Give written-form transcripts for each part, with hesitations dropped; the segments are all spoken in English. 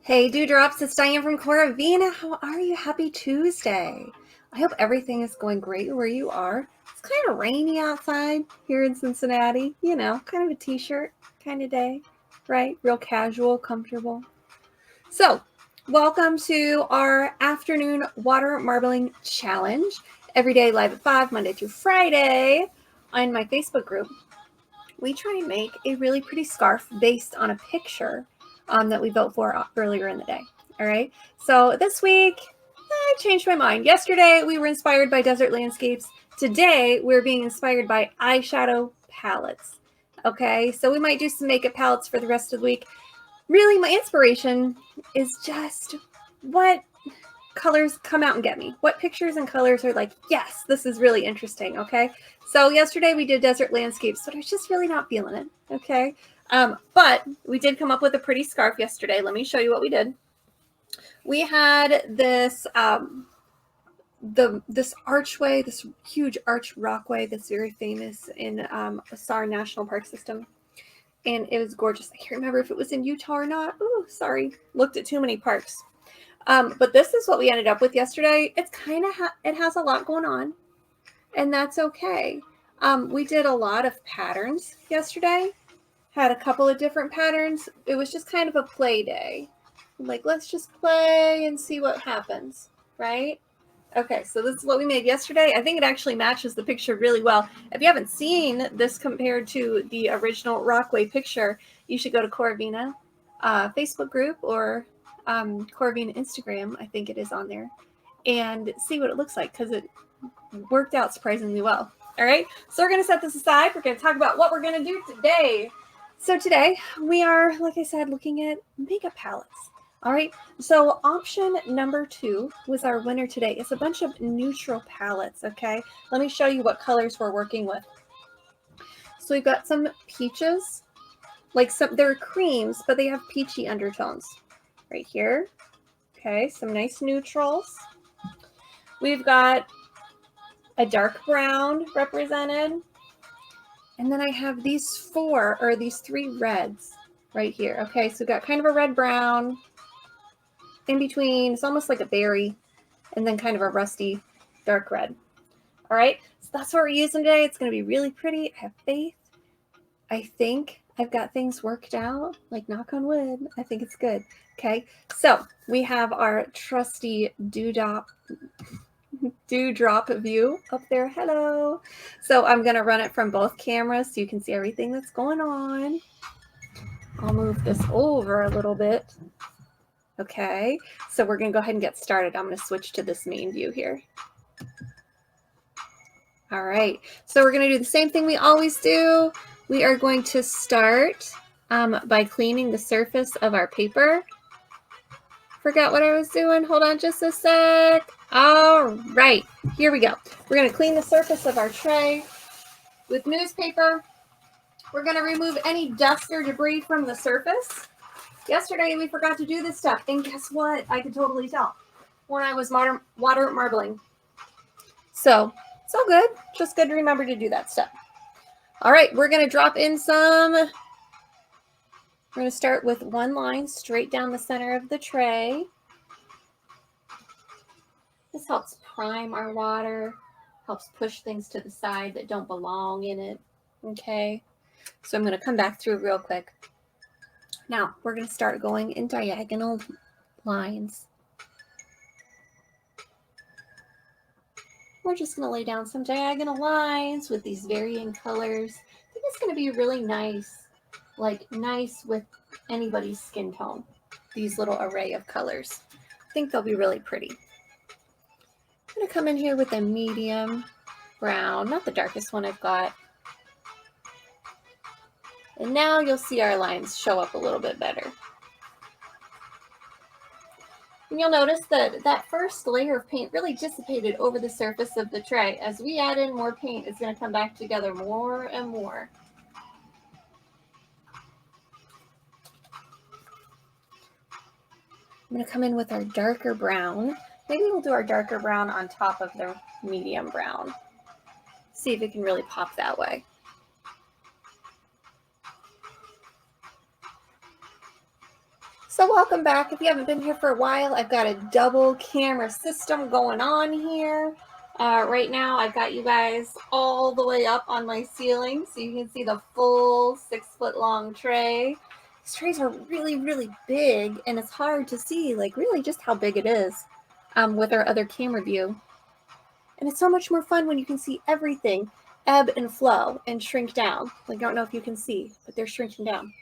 Hey Dewdrops, it's Diane from Coravina. How are you? Happy Tuesday. I hope everything is going great where you are. It's kind of rainy outside here in Cincinnati. You know, kind of a t-shirt kind of day, right? Real casual, comfortable. So, welcome to our afternoon water marbling challenge. Every day live at 5, Monday through Friday on my Facebook group. We try and make a really pretty scarf based on a picture that we vote for earlier in the day. All right. So this week, I changed my mind. Yesterday, we were inspired by desert landscapes. Today, we're being inspired by eyeshadow palettes. Okay. So we might do some makeup palettes for the rest of the week. Really, my inspiration is just what colors come out and get me. What pictures and colors are like, yes, this is really interesting. Okay. So yesterday we did desert landscapes, but I was just really not feeling it. Okay. But we did come up with a pretty scarf yesterday. Let me show you what we did. We had this, this archway, this huge arch rockway that's very famous in Asar National Park System. And it was gorgeous. I can't remember if it was in Utah or not. Oh, sorry. Looked at too many parks. But this is what we ended up with yesterday. It's kind of, it has a lot going on, and that's okay. We did a lot of patterns yesterday, had a couple of different patterns. It was just kind of a play day. Like, let's just play and see what happens, right? Okay, so this is what we made yesterday. I think it actually matches the picture really well. If you haven't seen this compared to the original Rockway picture, you should go to Coravina Facebook group or Coravina Instagram, I think it is on there, and see what it looks like because it worked out surprisingly well. All right, so we're going to set this aside. We're going to talk about what we're going to do today. So today we are, like I said, looking at makeup palettes. All right, so option number 2 was our winner today. It's a bunch of neutral palettes, okay? Let me show you what colors we're working with. So we've got some peaches, like they're creams, but they have peachy undertones right here. Okay, some nice neutrals. We've got a dark brown represented. And then I have these 3 reds right here. Okay, so we've got kind of a red-brown in between. It's almost like a berry, and then kind of a rusty dark red. All right, so that's what we're using today. It's going to be really pretty. I have faith. I think I've got things worked out, like knock on wood. I think it's good. Okay, so we have our trusty dewdrop view up there. Hello. So I'm going to run it from both cameras so you can see everything that's going on. I'll move this over a little bit. Okay, so we're going to go ahead and get started. I'm going to switch to this main view here. All right, so we're going to do the same thing we always do. We are going to start by cleaning the surface of our paper. Forgot what I was doing. Hold on just a sec. All right, here we go. We're going to clean the surface of our tray with newspaper. We're going to remove any dust or debris from the surface. Yesterday, we forgot to do this stuff, and guess what? I could totally tell when I was water marbling. So, it's all good. Just good to remember to do that stuff. All right, we're going to drop in some. We're going to start with one line straight down the center of the tray. This helps prime our water, helps push things to the side that don't belong in it. Okay, so I'm going to come back through real quick. Now, we're going to start going in diagonal lines. We're just going to lay down some diagonal lines with these varying colors. I think it's going to be really nice, like nice with anybody's skin tone, these little array of colors. I think they'll be really pretty. I'm going to come in here with a medium brown, not the darkest one I've got. And now you'll see our lines show up a little bit better. And you'll notice that that first layer of paint really dissipated over the surface of the tray. As we add in more paint, it's going to come back together more and more. I'm going to come in with our darker brown. Maybe we'll do our darker brown on top of the medium brown. See if it can really pop that way. So welcome back. If you haven't been here for a while, I've got a double camera system going on here. Right now, I've got you guys all the way up on my ceiling, so you can see the full 6-foot long tray. These trays are really, really big, and it's hard to see, like, really just how big it is with our other camera view. And it's so much more fun when you can see everything ebb and flow and shrink down. Like, I don't know if you can see, but they're shrinking down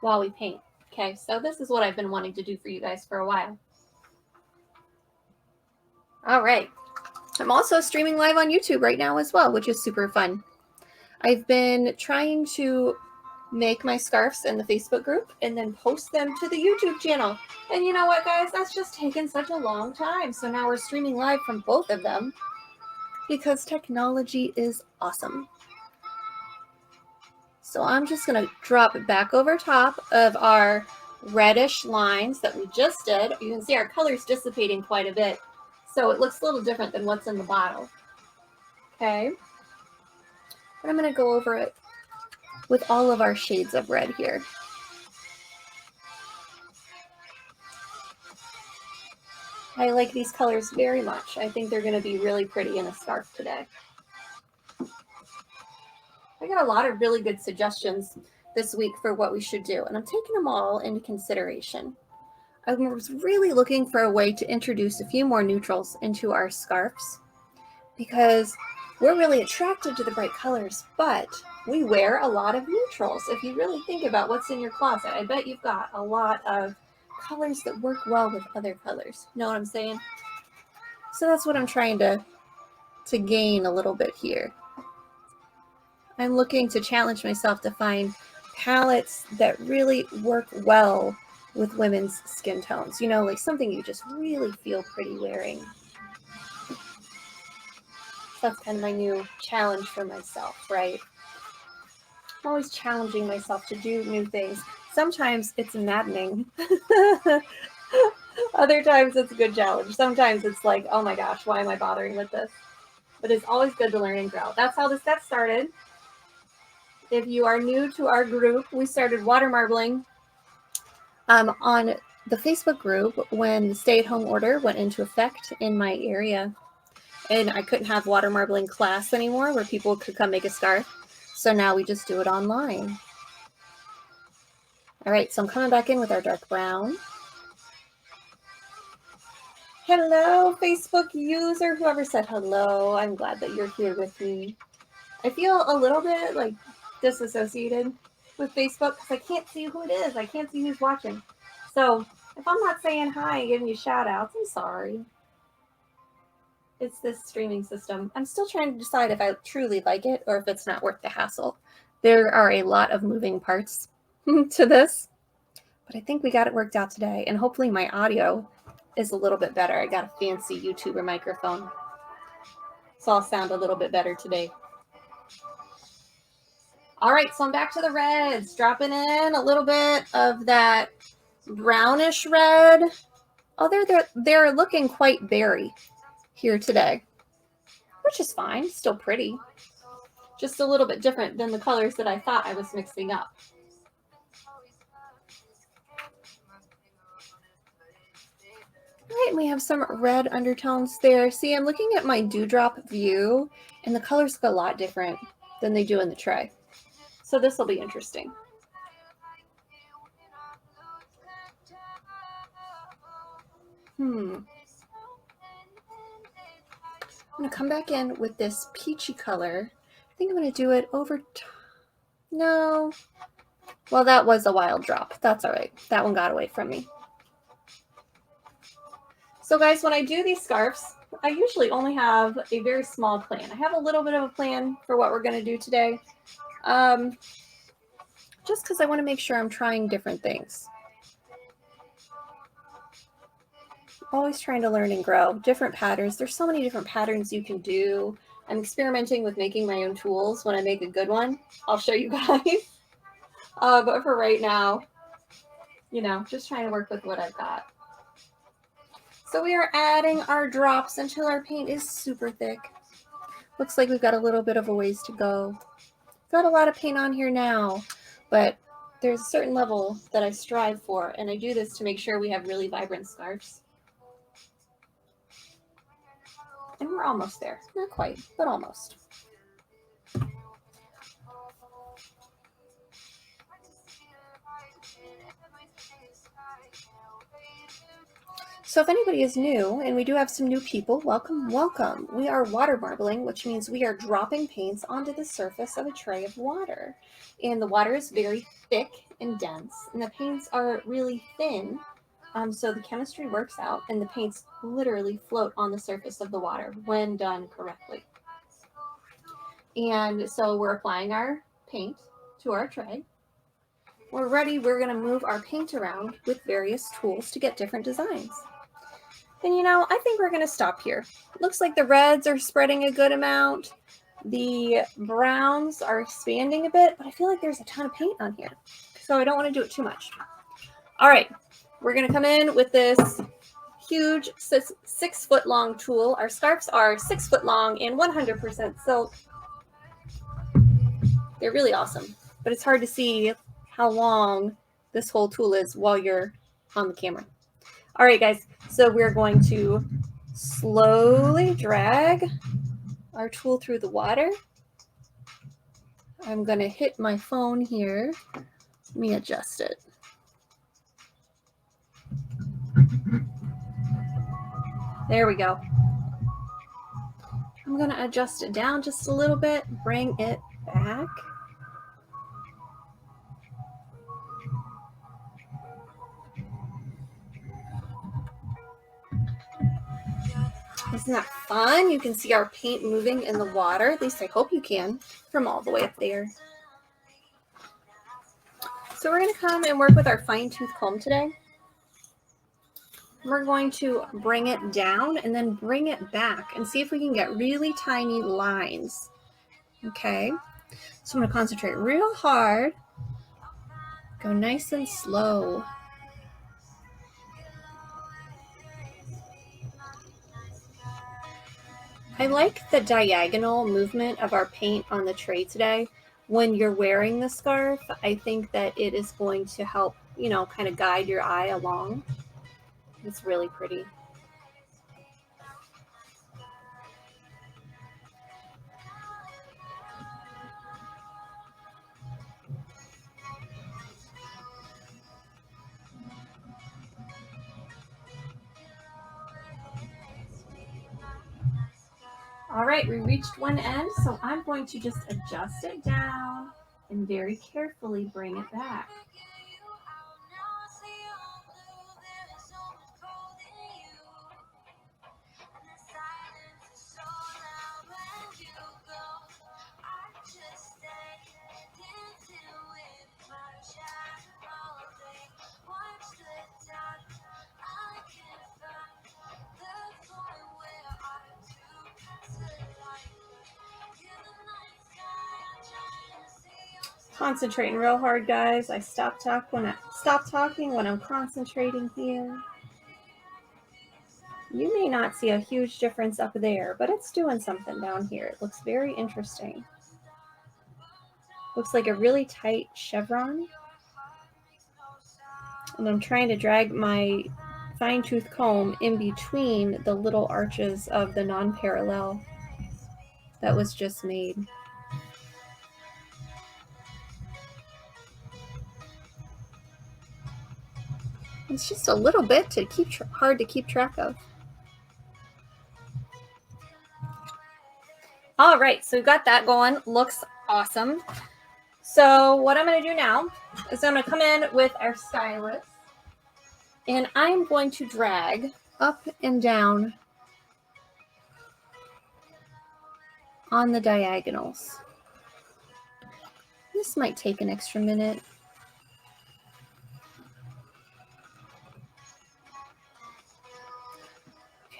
while we paint. Okay, so this is what I've been wanting to do for you guys for a while. All right. I'm also streaming live on YouTube right now as well, which is super fun. I've been trying to make my scarves in the Facebook group and then post them to the YouTube channel. And you know what, guys? That's just taken such a long time. So now we're streaming live from both of them because technology is awesome. So I'm just going to drop it back over top of our reddish lines that we just did. You can see our color's dissipating quite a bit. So it looks a little different than what's in the bottle. Okay. But I'm going to go over it with all of our shades of red here. I like these colors very much. I think they're going to be really pretty in a scarf today. I got a lot of really good suggestions this week for what we should do, and I'm taking them all into consideration. I was really looking for a way to introduce a few more neutrals into our scarves because we're really attracted to the bright colors, but we wear a lot of neutrals. If you really think about what's in your closet, I bet you've got a lot of colors that work well with other colors. Know what I'm saying? So that's what I'm trying to gain a little bit here. I'm looking to challenge myself to find palettes that really work well with women's skin tones. You know, like something you just really feel pretty wearing. That's kind of my new challenge for myself, right? I'm always challenging myself to do new things. Sometimes it's maddening. Other times it's a good challenge. Sometimes it's like, oh my gosh, why am I bothering with this? But it's always good to learn and grow. That's how this got started. If you are new to our group, we started water marbling on the Facebook group when the stay-at-home order went into effect in my area. And I couldn't have water marbling class anymore where people could come make a scarf. So now we just do it online. All right, so I'm coming back in with our dark brown. Hello, Facebook user. Whoever said hello, I'm glad that you're here with me. I feel a little bit like disassociated with Facebook because I can't see who it is. I can't see who's watching. So if I'm not saying hi and giving you shout outs, I'm sorry. It's this streaming system. I'm still trying to decide if I truly like it or if it's not worth the hassle. There are a lot of moving parts to this, but I think we got it worked out today. And hopefully my audio is a little bit better. I got a fancy YouTuber microphone, so I'll sound a little bit better today. All right, so I'm back to the reds, dropping in a little bit of that brownish red. Oh, they're looking quite berry here today, which is fine, still pretty. Just a little bit different than the colors that I thought I was mixing up. All right, we have some red undertones there. See, I'm looking at my dewdrop view, and the colors look a lot different than they do in the tray. So this will be interesting. I'm going to come back in with this peachy color. I think I'm going to do it over... No. Well, that was a wild drop. That's all right. That one got away from me. So guys, when I do these scarves, I usually only have a very small plan. I have a little bit of a plan for what we're going to do today. Just because I want to make sure I'm trying different things. Always trying to learn and grow. Different patterns. There's so many different patterns you can do. I'm experimenting with making my own tools. When I make a good one, I'll show you guys. But for right now, you know, just trying to work with what I've got. So we are adding our drops until our paint is super thick. Looks like we've got a little bit of a ways to go. Got a lot of paint on here now, but there's a certain level that I strive for, and I do this to make sure we have really vibrant scarves. And we're almost there. Not quite, but almost. So if anybody is new, and we do have some new people, welcome, welcome. We are water marbling, which means we are dropping paints onto the surface of a tray of water. And the water is very thick and dense, and the paints are really thin. So the chemistry works out, and the paints literally float on the surface of the water when done correctly. And so we're applying our paint to our tray. We're ready. We're going to move our paint around with various tools to get different designs. And you know, I think we're going to stop here. Looks like the reds are spreading a good amount. The browns are expanding a bit, but I feel like there's a ton of paint on here. So I don't want to do it too much. All right, we're going to come in with this huge 6 foot long tool. Our scarves are 6 foot long and 100% silk. They're really awesome, but it's hard to see how long this whole tool is while you're on the camera. All right, guys, so we're going to slowly drag our tool through the water. I'm going to hit my phone here. Let me adjust it. There we go. I'm going to adjust it down just a little bit, bring it back. Isn't that fun? You can see our paint moving in the water. At least I hope you can from all the way up there. So we're going to come and work with our fine tooth comb today. We're going to bring it down and then bring it back and see if we can get really tiny lines. Okay, so I'm going to concentrate real hard. Go nice and slow. I like the diagonal movement of our paint on the tray today. When you're wearing the scarf, I think that it is going to help, you know, kind of guide your eye along. It's really pretty. All right, we reached one end, so I'm going to just adjust it down and very carefully bring it back. Concentrating real hard, guys. I stop talking when I'm concentrating here. You may not see a huge difference up there, but it's doing something down here. It looks very interesting. Looks like a really tight chevron. And I'm trying to drag my fine tooth comb in between the little arches of the non-parallel that was just made. It's just a little bit to keep hard to keep track of. All right, so we've got that going. Looks awesome. So what I'm going to do now is I'm going to come in with our stylus, and I'm going to drag up and down on the diagonals. This might take an extra minute.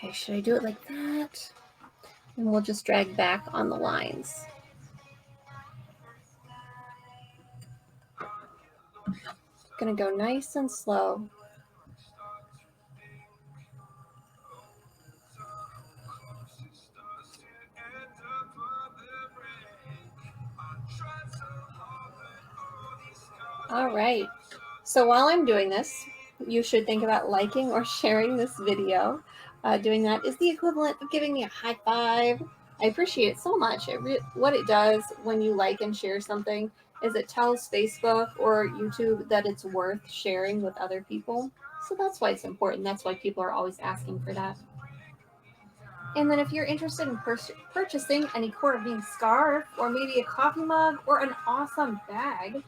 Okay, should I do it like that? And we'll just drag back on the lines. Gonna go nice and slow. All right. So while I'm doing this, you should think about liking or sharing this video. Doing that is the equivalent of giving me a high five. I appreciate it so much. What it does when you like and share something is it tells Facebook or YouTube that it's worth sharing with other people. So that's why it's important. That's why people are always asking for that. And then if you're interested in purchasing any Cora Bean scarf or maybe a coffee mug or an awesome bag,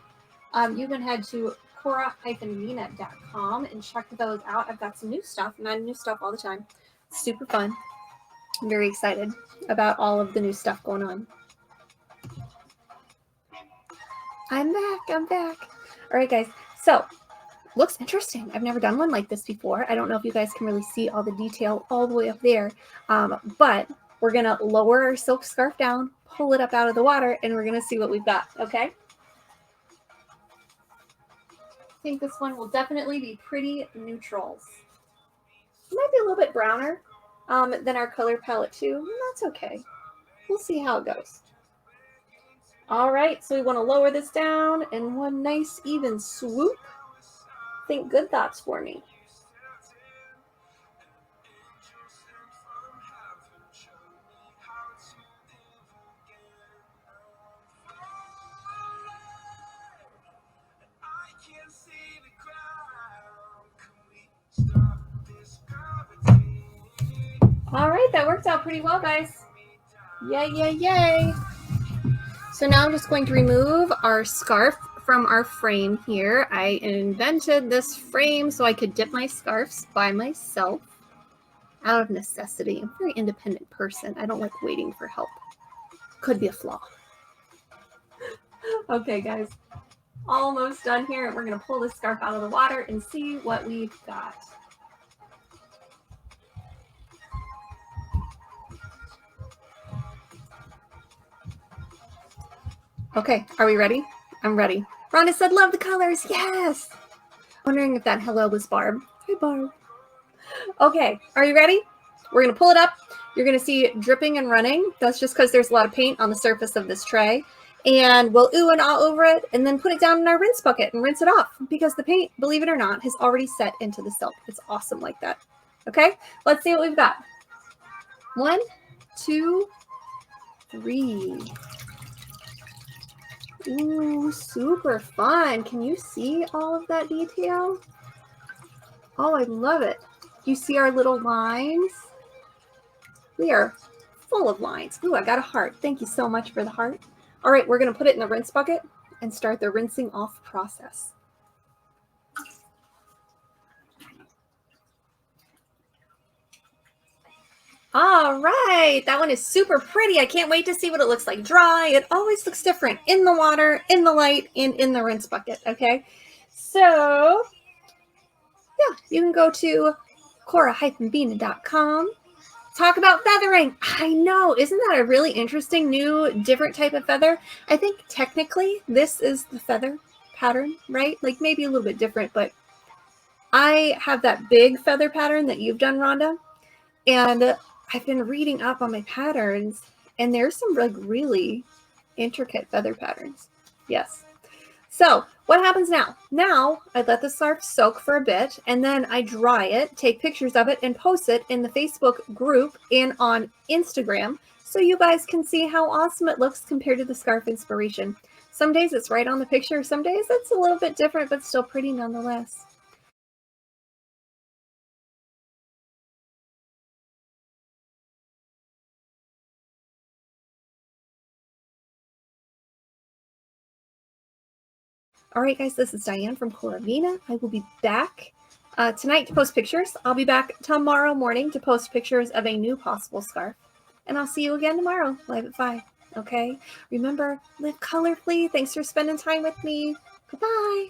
you can head to cora-mina.com and check those out. I've got some new stuff, and I have new stuff all the time. Super fun. I'm very excited about all of the new stuff going on. I'm back. All right, guys. So, looks interesting. I've never done one like this before. I don't know if you guys can really see all the detail all the way up there, but we're going to lower our silk scarf down, pull it up out of the water, and we're going to see what we've got, okay? I think this one will definitely be pretty neutrals. It might be a little bit browner than our color palette too. That's okay. We'll see how it goes. All right, so we want to lower this down in one nice even swoop. Think good thoughts for me. All right, that worked out pretty well, guys. Yay. So now I'm just going to remove our scarf from our frame here. I invented this frame so I could dip my scarves by myself out of necessity. I'm a very independent person. I don't like waiting for help. Could be a flaw. Okay, guys. Almost done here. We're going to pull this scarf out of the water and see what we've got. Okay, are we ready? I'm ready. Rhonda said, love the colors. Yes. Wondering if that hello was Barb. Hi, Barb. Okay, are you ready? We're going to pull it up. You're going to see it dripping and running. That's just because there's a lot of paint on the surface of this tray. And we'll ooh and ah over it and then put it down in our rinse bucket and rinse it off because the paint, believe it or not, has already set into the silk. It's awesome like that. Okay, let's see what we've got. 1, 2, 3. Ooh, super fun. Can you see all of that detail? Oh, I love it. You see our little lines? We are full of lines. Ooh, I got a heart. Thank you so much for the heart. All right, we're going to put it in the rinse bucket and start the rinsing off process. All right, that one is super pretty. I can't wait to see what it looks like dry. It always looks different in the water, in the light, and in the rinse bucket, okay? So, yeah, you can go to cora-beana.com. Talk about feathering. I know, isn't that a really interesting new different type of feather? I think technically this is the feather pattern, right? Like maybe a little bit different, but I have that big feather pattern that you've done, Rhonda, and I've been reading up on my patterns, and there's some like really intricate feather patterns. Yes. So what happens now? Now I let the scarf soak for a bit, and then I dry it, take pictures of it, and post it in the Facebook group and on Instagram so you guys can see how awesome it looks compared to the scarf inspiration. Some days it's right on the picture. Some days it's a little bit different, but still pretty nonetheless. All right, guys, this is Diane from Cora Beana. I will be back tonight to post pictures. I'll be back tomorrow morning to post pictures of a new possible scarf. And I'll see you again tomorrow, live at 5. Okay? Remember, live colorfully. Thanks for spending time with me. Goodbye.